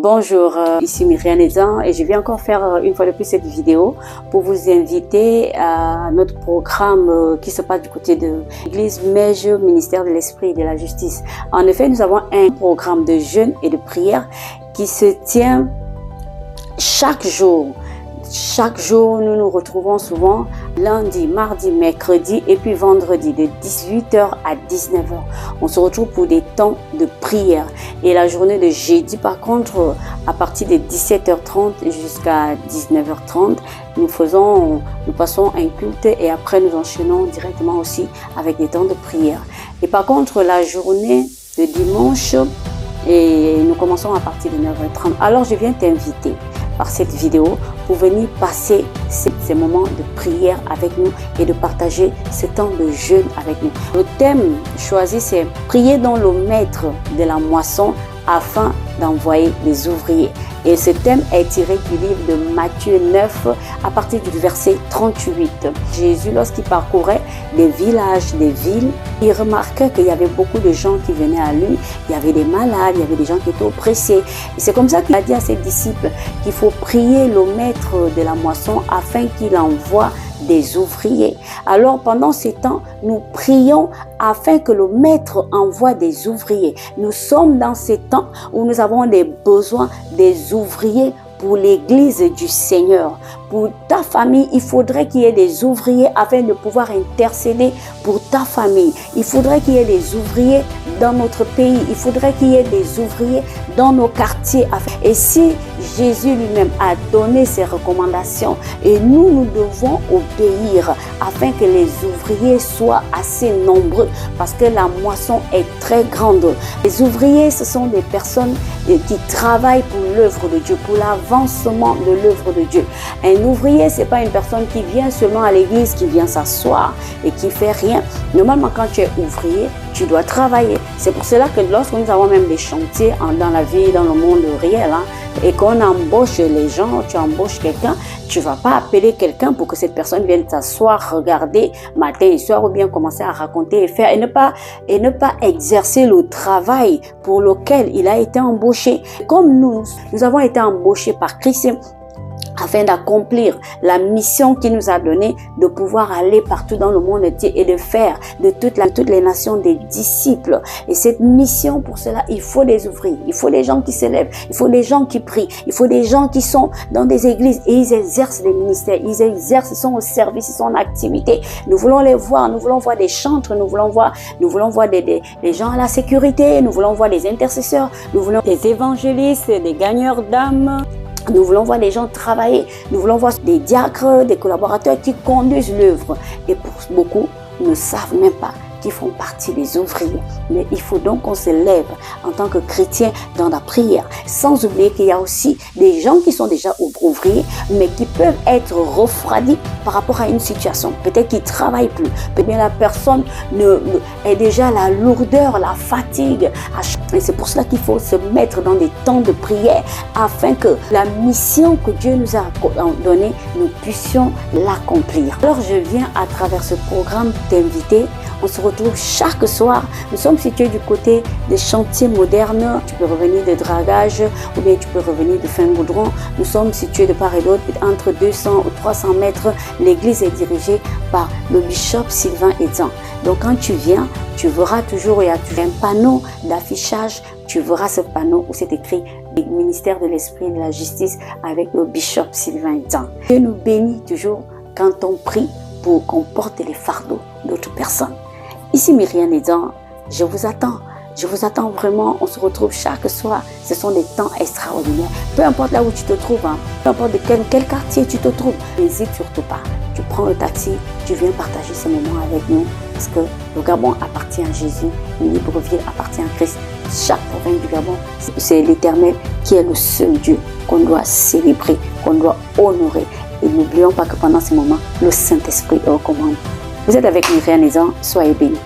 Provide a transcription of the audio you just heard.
Bonjour, ici Myriam Nezan et je viens encore faire une fois de plus cette vidéo pour vous inviter à notre programme qui se passe du côté de l'Église Mège, ministère de l'Esprit et de la Justice. En effet, nous avons un programme de jeûne et de prière qui se tient chaque jour. Chaque jour, nous nous retrouvons souvent lundi, mardi, mercredi et puis vendredi de 18h à 19h. On se retrouve pour des temps de prière. Et la journée de jeudi, par contre, à partir de 17h30 jusqu'à 19h30, nous passons un culte et après nous enchaînons directement aussi avec des temps de prière. Et par contre, la journée de dimanche, et nous commençons à partir de 9h30. Alors, je viens t'inviter par cette vidéo pour venir passer ces moments de prière avec nous et de partager ce temps de jeûne avec nous. Le thème choisi, c'est « Prier dans le maître de la moisson afin d'envoyer des ouvriers ». Et ce thème est tiré du livre de Matthieu 9 à partir du verset 38. Jésus, lorsqu'il parcourait des villages, des villes, il remarquait qu'il y avait beaucoup de gens qui venaient à lui. Il y avait des malades, il y avait des gens qui étaient oppressés. Et c'est comme ça qu'il a dit à ses disciples qu'il faut prier le maître de la moisson afin qu'il envoie des ouvriers. Alors pendant ces temps, nous prions afin que le maître envoie des ouvriers. Nous sommes dans ces temps où nous avons des besoins des ouvriers pour l'église du Seigneur. Pour ta famille, il faudrait qu'il y ait des ouvriers afin de pouvoir intercéder pour ta famille. Il faudrait qu'il y ait des ouvriers dans notre pays. Il faudrait qu'il y ait des ouvriers dans nos quartiers. Et si Jésus lui-même a donné ses recommandations et nous devons obéir afin que les ouvriers soient assez nombreux parce que la moisson est très grande. Les ouvriers, ce sont des personnes qui travaillent pour l'œuvre de Dieu, pour l'avancement de l'œuvre de Dieu. Un ouvrier, c'est pas une personne qui vient seulement à l'église, qui vient s'asseoir et qui fait rien. Normalement, quand tu es ouvrier, tu dois travailler. C'est pour cela que lorsque nous avons même des chantiers dans la vie, dans le monde réel, et qu'on embauche les gens, tu embauches quelqu'un, tu vas pas appeler quelqu'un pour que cette personne vienne s'asseoir, regarder matin et soir ou bien commencer à raconter et faire et ne pas exercer le travail pour lequel il a été embauché. Comme nous avons été embauchés par Christ afin d'accomplir la mission qu'il nous a donnée, de pouvoir aller partout dans le monde entier et de faire de toutes les nations des disciples. Et cette mission, pour cela, il faut des ouvriers, il faut des gens qui s'élèvent, il faut des gens qui prient, il faut des gens qui sont dans des églises et ils exercent des ministères, ils sont au service, ils sont en activité. Nous voulons les voir, nous voulons voir des chantres, nous voulons voir des gens à la sécurité, nous voulons voir des intercesseurs, nous voulons des évangélistes, des gagneurs d'âmes. Nous voulons voir des gens travailler. Nous voulons voir des diacres, des collaborateurs qui conduisent l'œuvre. Et pour beaucoup, ne savent même pas qu'ils font partie des ouvriers. Mais il faut donc qu'on se lève en tant que chrétien dans la prière. Sans oublier qu'il y a aussi des gens qui sont déjà ouvriers, mais qui peuvent être refroidis par rapport à une situation. Peut-être qu'ils ne travaillent plus. Peut-être bien la personne est déjà la lourdeur, la fatigue. Et c'est pour cela qu'il faut se mettre dans des temps de prière afin que la mission que Dieu nous a donnée, nous puissions l'accomplir. Alors je viens à travers ce programme t'inviter. On se retrouve chaque soir. Nous sommes situés du côté des chantiers modernes. Tu peux revenir de dragage ou bien tu peux revenir de Fin-Goudron. Nous sommes situés de part et d'autre, entre 200 ou 300 mètres. L'église est dirigée par le bishop Sylvain Edan. Donc quand tu viens, tu verras toujours, il y a un panneau d'affichage. Tu verras ce panneau où c'est écrit ministère de l'Esprit et de la Justice avec le bishop Sylvain Edan. Dieu nous bénit toujours quand on prie pour qu'on porte les fardeaux d'autres personnes. Ici Myriam Nezan, je vous attends vraiment, on se retrouve chaque soir, ce sont des temps extraordinaires. Peu importe là où tu te trouves, peu importe de quel quartier tu te trouves, n'hésite surtout pas. Tu prends le taxi, tu viens partager ce moment avec nous parce que le Gabon appartient à Jésus, Libreville appartient à Christ. Chaque province du Gabon, c'est l'Éternel qui est le seul Dieu qu'on doit célébrer, qu'on doit honorer. Et n'oublions pas que pendant ce moment, le Saint-Esprit est aux commandes. Vous êtes avec Myriam Nezan, soyez bénis.